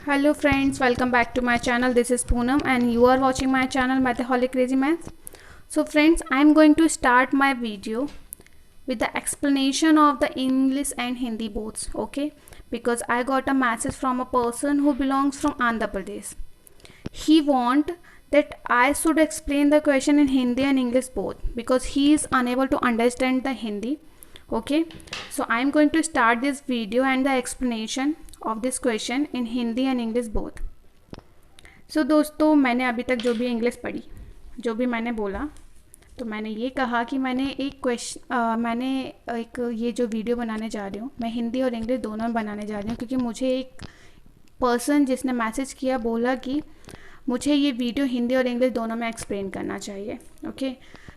Hello friends, welcome back to my channel. This is Poonam and you are watching my channel Mathaholic Crazy Maths. So friends, I am going to start my video with the explanation of the English and Hindi both, okay? Because I got a message from a person who belongs from Andhra Pradesh. He want that I should explain the question in Hindi and English both because he is unable to understand the Hindi. Okay, so I am going to start this video and the explanation of this question in Hindi and English both. So दोस्तों, मैंने अभी तक जो भी English पढ़ी, जो भी मैंने बोला, तो मैंने ये कहा कि मैंने एक ये जो वीडियो बनाने जा रही हूँ, मैं हिंदी और इंग्लिश दोनों में बनाने जा रही हूँ क्योंकि मुझे एक पर्सन जिसने मैसेज किया बोला कि मुझे ये वीडियो हिंदी और इंग्लिश दोनों में एक्सप्लेन करना चाहिए, ओके?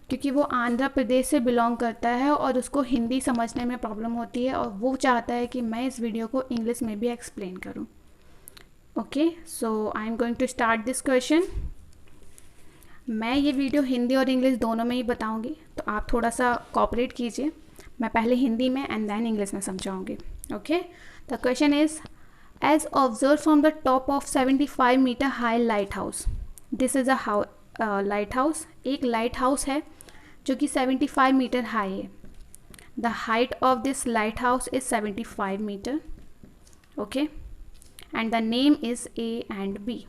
क्योंकि वो आंध्र प्रदेश से बिलोंग करता है और उसको हिंदी समझने में प्रॉब्लम होती है और वो चाहता है कि मैं इस वीडियो को इंग्लिश में भी एक्सप्लेन करूं। Okay, so I am going to start this question. मैं ये वीडियो हिंदी और इंग्लिश दोनों में ही बताऊंगी, तो आप थोड़ा सा कोऑपरेट कीजिए। मैं पहले हिंदी में एंड देन इंग्लिश में समझाऊंगी। Okay, the question is as observe from the top of 75 metre high lighthouse. This is a lighthouse. एक लाइट हाउस है जो कि 75 मीटर हाई है। The height of this lighthouse is 75 metre, okay, and the name is A and B.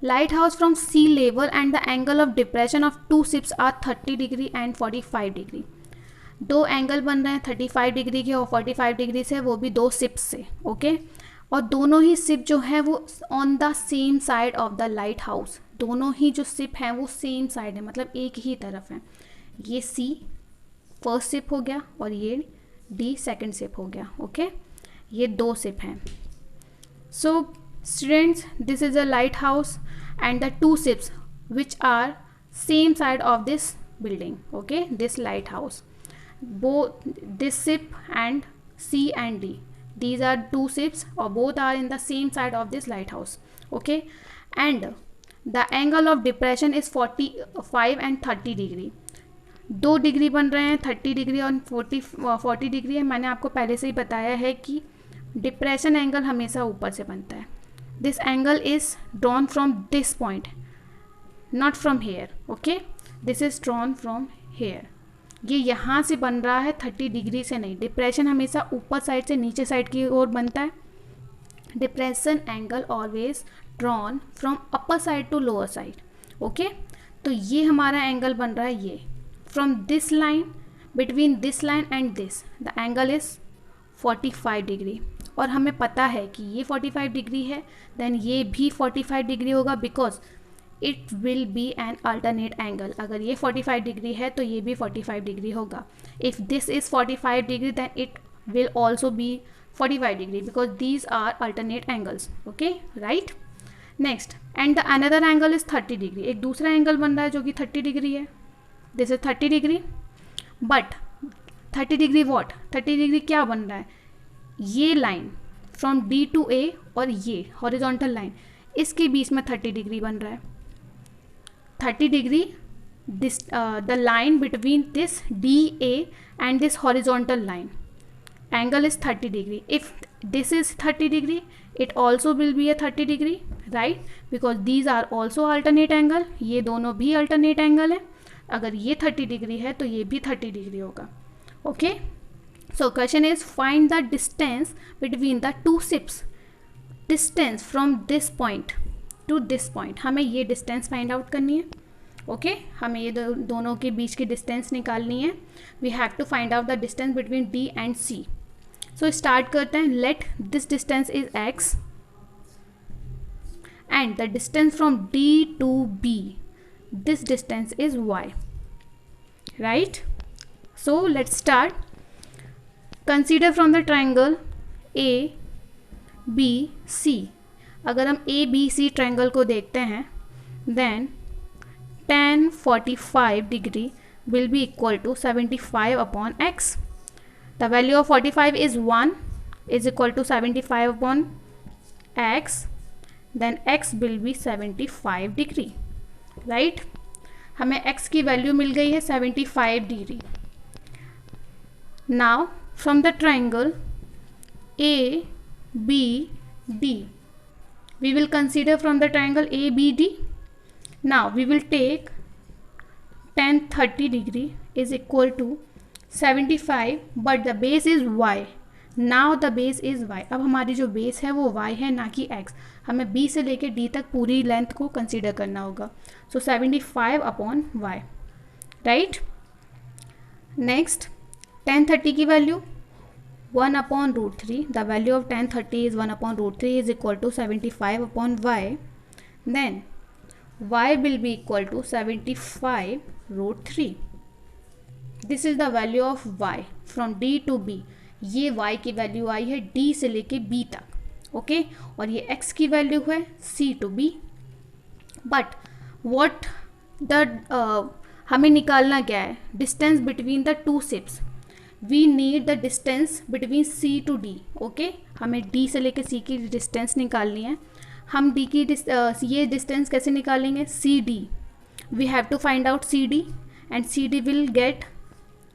Lighthouse from sea level and the angle of depression of two ships are 30 degree and 45 degree. दो angle बन रहे हैं 35 degree के और 45 degree से, वो भी दो शिप्स से, ओके? और दोनों ही शिप जो है वो on the same side of the light house. दोनों ही जो शिप हैं वो सेम साइड है, मतलब एक ही तरफ है। ये सी फर्स्ट शिप हो गया और ये डी सेकंड शिप हो गया, ओके? ये दो शिप हैं। So students, this is a lighthouse and the two ships which are same side of this building, okay? This lighthouse, both this ship and C and D, these are two ships or both are in the same side of this lighthouse, okay? And the angle of depression is 45 and 30 degree. 2 degree बन रहे हैं, 30 degree और 40 degree है। मैंने आपको पहले से ही बताया है कि डिप्रेशन एंगल हमेशा ऊपर से बनता है। This angle is drawn from this point, not from here, okay? This is drawn from here. ये यहाँ से बन रहा है 30 डिग्री से नहीं। डिप्रेशन हमेशा ऊपर साइड से नीचे साइड की ओर बनता है। Depression angle always drawn from upper side to lower side, okay? तो ये हमारा एंगल बन रहा है ये from this line, between this line and this the angle is 45 degree. और हमें पता है कि ये 45 डिग्री है, देन ये भी 45 डिग्री होगा because it will be an alternate angle. अगर ये 45 डिग्री है तो ये भी 45 डिग्री होगा। If this is 45 degree then it will also be 45 degree because these are alternate angles, okay, right? Next, and the another angle is 30 degree. एक दूसरा angle बन रहा है जो कि 30 डिग्री है। This is 30 degree, but 30 degree what, 30 degree क्या बन रहा है? ये लाइन फ्रॉम डी टू ए और ये हॉरिजॉन्टल लाइन, इसके बीच में 30 डिग्री बन रहा है। 30 degree, this the line between this DA and this horizontal line angle is 30 degree. If this is 30 degree, it also will be a 30 degree, right? Because these are also alternate angle. ये दोनों भी alternate angle है। अगर ये 30 degree है तो ये भी 30 degree होगा, okay? So question is find the distance between the two ships. Distance from this point to this point, हमें ये डिस्टेंस फाइंड आउट करनी है, ओके? हमें ये दोनों के बीच की डिस्टेंस निकालनी है। We have to find out the distance between D and C. So start करते हैं। Let this distance is X and the distance from D to B, this distance is Y, right? So let's start. Consider from the triangle A B C. अगर हम A B C triangle को देखते हैं then tan 45 degree will be equal to 75 upon X. The value of 45 is 1 is equal to 75 upon x, then x will be 75 degree, right? हमें x की value मिल गई है 75 degree. Now from the triangle A B D. We will consider from the triangle ABD. Now we will take tan 30 degree is equal to 75, but the base is y. Now the base is y. अब हमारी जो base है वो y है, ना कि x. हमें b से लेके d तक पूरी लेंथ को कंसीडर करना होगा. So 75 upon y, right. Next tan 30 की value 1 upon root 3. The value of tan 30 is 1 upon root 3 is equal to 75 upon y. Then y will be equal to 75 root 3. This is the value of y from d to b. ये y की value आई है d से लेके b तक, okay. और ये x की value है c to b. But what the हमें निकालना क्या है? Distance between the two ships. We need the distance between c to d, okay. हमें d से लेके c की डिस्टेंस निकालनी है. हम d की ये डिस्टेंस कैसे निकालेंगे? C D. We have to find out C D and C D will get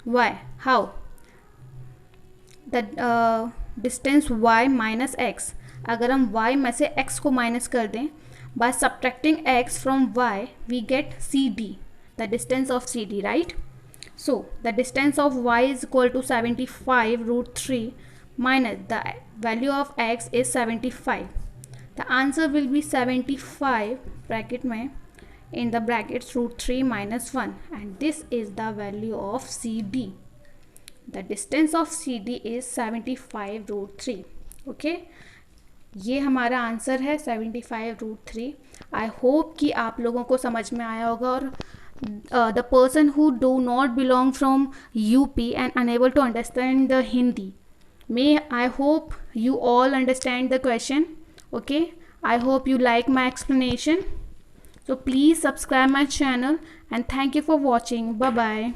y. How? The distance y minus x. अगर हम y में से x को माइनस कर दें, by subtracting x from y we get C D, the distance of C D, right. So the distance of y is equal to 75 root 3 minus the value of x is 75. The answer will be 75 bracket में in the brackets root 3 minus 1, and this is the value of CD. The distance of CD is 75 root 3. Okay, ये हमारा answer है 75 root 3. I hope कि आप लोगों को समझ में आया होगा. और the person who do not belong from UP and unable to understand the Hindi, I hope you all understand the question. Okay, I hope you like my explanation. So please subscribe my channel and thank you for watching. Bye bye.